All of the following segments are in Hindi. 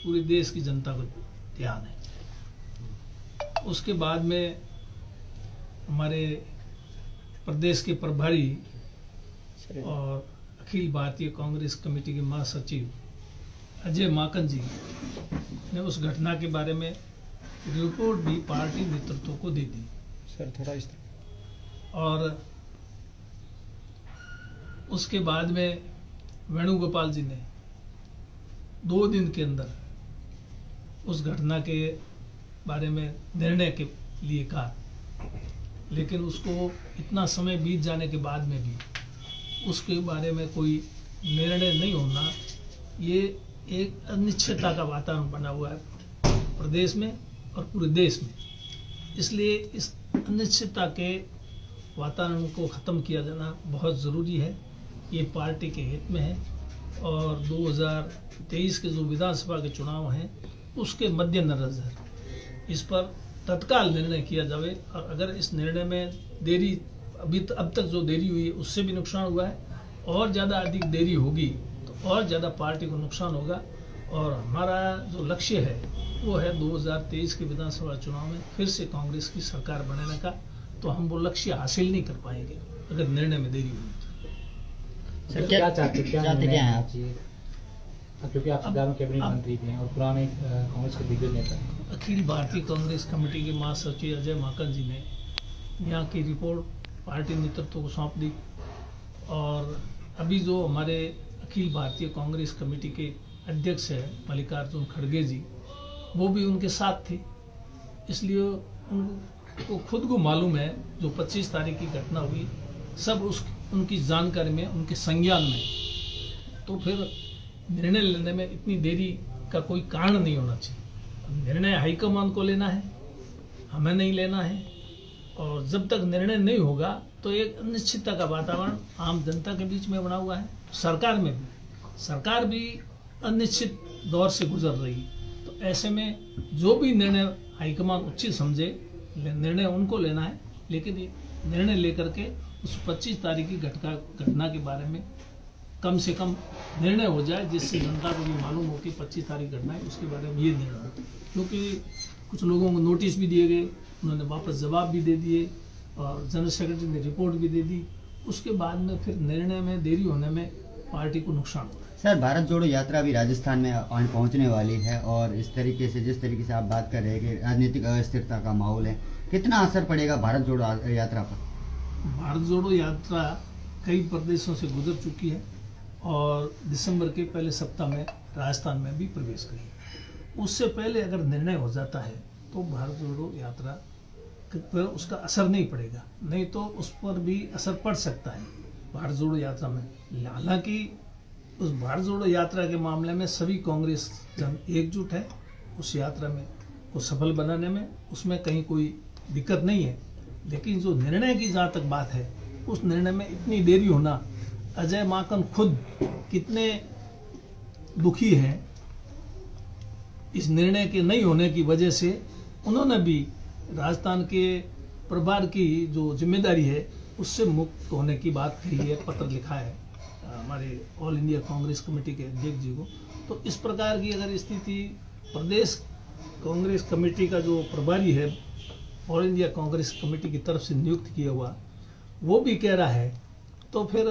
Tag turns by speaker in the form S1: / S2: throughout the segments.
S1: पूरे देश की जनता को ध्यान है। उसके बाद में हमारे प्रदेश के प्रभारी और अखिल भारतीय कांग्रेस कमेटी के महासचिव अजय माकन जी ने उस घटना के बारे में रिपोर्ट भी पार्टी नेतृत्व को दे दी।
S2: सर थोड़ा इस
S1: और उसके बाद में वेणुगोपाल जी ने 2 दिन के अंदर उस घटना के बारे में निर्णय के लिए कहा, लेकिन उसको इतना समय बीत जाने के बाद में भी उसके बारे में कोई निर्णय नहीं होना, ये एक अनिश्चितता का वातावरण बना हुआ है प्रदेश में और पूरे देश में। इसलिए इस अनिश्चितता के वातावरण को ख़त्म किया जाना बहुत ज़रूरी है। ये पार्टी के हित में है और 2023 के जो विधानसभा के चुनाव हैं उसके मद्देनजर इस पर तत्काल निर्णय किया जाए। और अगर इस निर्णय में देरी अब तक जो देरी हुई है उससे भी नुकसान हुआ है, और ज़्यादा अधिक देरी होगी तो और ज़्यादा पार्टी को नुकसान होगा। और हमारा जो लक्ष्य है वो है 2023 के विधानसभा चुनाव में फिर से कांग्रेस की सरकार बनाने का, तो हम वो लक्ष्य हासिल नहीं कर पाएंगे अगर निर्णय में देरी हुई।
S3: सर क्या चाहते क्या हैं आप? क्योंकि आप सरकार में कैबिनेट मंत्री भी हैं और पुराने कांग्रेस के दिग्गज नेता हैं।
S1: अखिल भारतीय कांग्रेस कमेटी के महासचिव अजय माकन जी ने यहाँ की रिपोर्ट पार्टी नेतृत्व को सौंप दी, और अभी जो हमारे अखिल भारतीय कांग्रेस कमेटी के अध्यक्ष है मल्लिकार्जुन खड़गे जी, वो भी उनके साथ थे। इसलिए उनको खुद को मालूम है जो 25 तारीख की घटना हुई सब उनकी जानकारी में, उनके संज्ञान में, तो फिर निर्णय लेने में इतनी देरी का कोई कारण नहीं होना चाहिए। निर्णय हाईकमान को लेना है, हमें नहीं लेना है। और जब तक निर्णय नहीं होगा तो एक अनिश्चितता का वातावरण आम जनता के बीच में बना हुआ है, सरकार भी अनिश्चित दौर से गुजर रही है। तो ऐसे में जो भी निर्णय हाईकमान उचित समझे निर्णय उनको लेना है, लेकिन निर्णय लेकर के उस 25 तारीख की घटना के बारे में कम से कम निर्णय हो जाए, जिससे जनता को भी मालूम हो कि 25 तारीख घटना है, उसके बारे में ये निर्णय हो। क्योंकि कुछ लोगों को नोटिस भी दिए गए, उन्होंने वापस जवाब भी दे दिए और जनरल सेक्रेटरी ने रिपोर्ट भी दे दी। उसके बाद में फिर निर्णय में देरी होने में पार्टी को नुकसान हो रहा है।
S4: सर भारत जोड़ो यात्रा भी राजस्थान में पहुंचने वाली है, और इस तरीके से जिस तरीके से आप बात कर रहे हैं कि राजनीतिक अस्थिरता का माहौल है, कितना असर पड़ेगा भारत जोड़ो यात्रा पर?
S1: भारत जोड़ो यात्रा कई प्रदेशों से गुजर चुकी है और दिसंबर के पहले सप्ताह में राजस्थान में भी प्रवेश करी। उससे पहले अगर निर्णय हो जाता है तो भारत जोड़ो यात्रा पर उसका असर नहीं पड़ेगा, नहीं तो उस पर भी असर पड़ सकता है भारत जोड़ो यात्रा में। हालांकि उस भारत जोड़ो यात्रा के मामले में सभी कांग्रेस जन एकजुट है उस यात्रा में को सफल बनाने में, उसमें कहीं कोई दिक्कत नहीं है। लेकिन जो निर्णय की जहाँ तक बात है, उस निर्णय में इतनी देरी होना, अजय माकन खुद कितने दुखी हैं इस निर्णय के नहीं होने की वजह से। उन्होंने भी राजस्थान के प्रभार की जो जिम्मेदारी है उससे मुक्त होने की बात कही है, पत्र लिखा है हमारे ऑल इंडिया कांग्रेस कमेटी के अध्यक्ष जी को। तो इस प्रकार की अगर स्थिति प्रदेश कांग्रेस कमेटी का जो प्रभारी है ऑल इंडिया कांग्रेस कमेटी की तरफ से नियुक्त किया हुआ, वो भी कह रहा है, तो फिर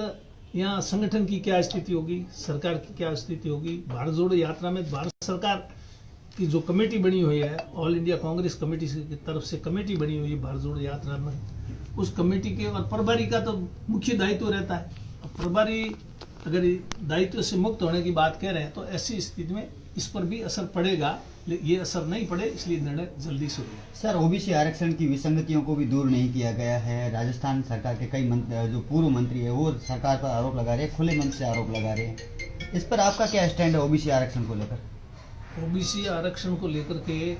S1: यहाँ संगठन की क्या स्थिति होगी, सरकार की क्या स्थिति होगी। भारत जोड़ो यात्रा में भारत सरकार की जो कमेटी बनी हुई है, ऑल इंडिया कांग्रेस कमेटी की तरफ से कमेटी बनी हुई है भारत जोड़ो यात्रा में, उस कमेटी के और प्रभारी का तो मुख्य दायित्व रहता है। प्रभारी अगर दायित्व से मुक्त होने की बात कह रहे हैं तो ऐसी स्थिति में इस पर भी असर पड़ेगा। ये असर नहीं पड़े इसलिए निर्णय जल्दी से हो।
S4: सर ओबीसी आरक्षण की विसंगतियों को भी दूर नहीं किया गया है। राजस्थान सरकार के कई जो पूर्व मंत्री है वो सरकार पर आरोप लगा रहे हैं, खुले मन से आरोप लगा रहे हैं। इस पर आपका क्या स्टैंड है ओबीसी आरक्षण को लेकर?
S1: ओबीसी आरक्षण को लेकर के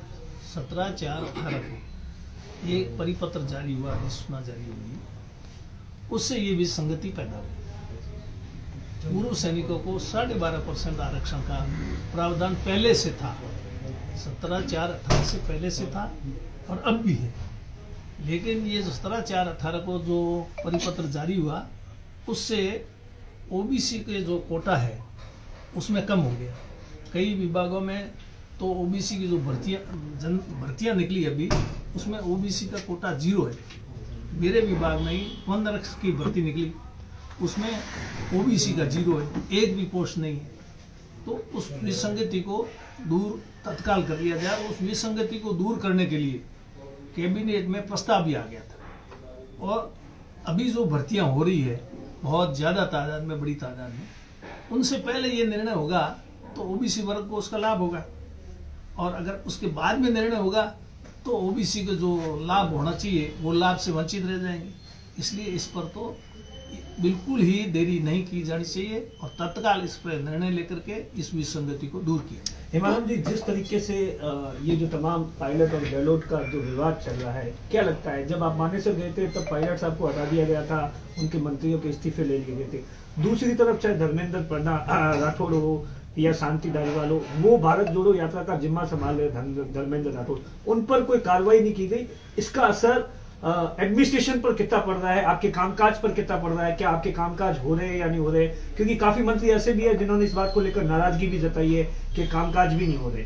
S1: 17/4/18 को एक परिपत्र जारी हुआ, अधिसूचना जारी हुई, उससे ये विसंगति पैदा हुई। पूर्व सैनिकों को 12.5% आरक्षण का प्रावधान पहले से था, 17/4/18 से पहले से था और अब भी है। लेकिन ये 17/4/18 को जो परिपत्र जारी हुआ उससे ओबीसी के जो कोटा है उसमें कम हो गया। कई विभागों में तो ओबीसी की जो भर्तियां निकली अभी, उसमें ओबीसी का कोटा 0 है। मेरे विभाग में ही 15 की भर्ती निकली, उसमें ओबीसी का 0 है, एक भी पोस्ट नहीं है। तो उस विसंगति को दूर तत्काल कर लिया जाए। उस विसंगति को दूर करने के लिए कैबिनेट में प्रस्ताव भी आ गया था, और अभी जो भर्तियां हो रही है बहुत ज़्यादा तादाद में, बड़ी तादाद में, उनसे पहले ये निर्णय होगा तो ओबीसी वर्ग को उसका लाभ होगा, और अगर उसके बाद में निर्णय होगा तो ओबीसी को जो लाभ होना चाहिए वो लाभ से वंचित रह जाएंगे। इसलिए इस पर तो बिल्कुल ही देरी नहीं की जानी चाहिए और तत्काल इस पर निर्णय लेकर के इस विसंगति को दूर किया जाए।
S2: हिमानंद जी, जिस तरीके से ये जो तमाम पायलट और गैलोट का जो विवाद चल रहा है, क्या लगता है, जब आप माने से गए थे तब पायलट साहब को हटा दिया गया था, उनके मंत्रियों के इस्तीफे ले लिए गए थे, दूसरी तरफ चाहे धर्मेंद्र प्रधान राठौड़ हो या शांति धारीवाल हो, वो भारत जोड़ो यात्रा का जिम्मा संभाल रहे धर्मेंद्र राठौड़, उन पर कोई कार्रवाई नहीं की गई। इसका असर एडमिनिस्ट्रेशन पर कितना पड़ रहा है, आपके कामकाज पर कितना पड़ रहा है, क्या आपके कामकाज हो रहे हैं या नहीं हो रहे? क्योंकि काफी मंत्री ऐसे भी है जिन्होंने इस बात को लेकर नाराजगी भी जताई है कि कामकाज भी नहीं हो रहे।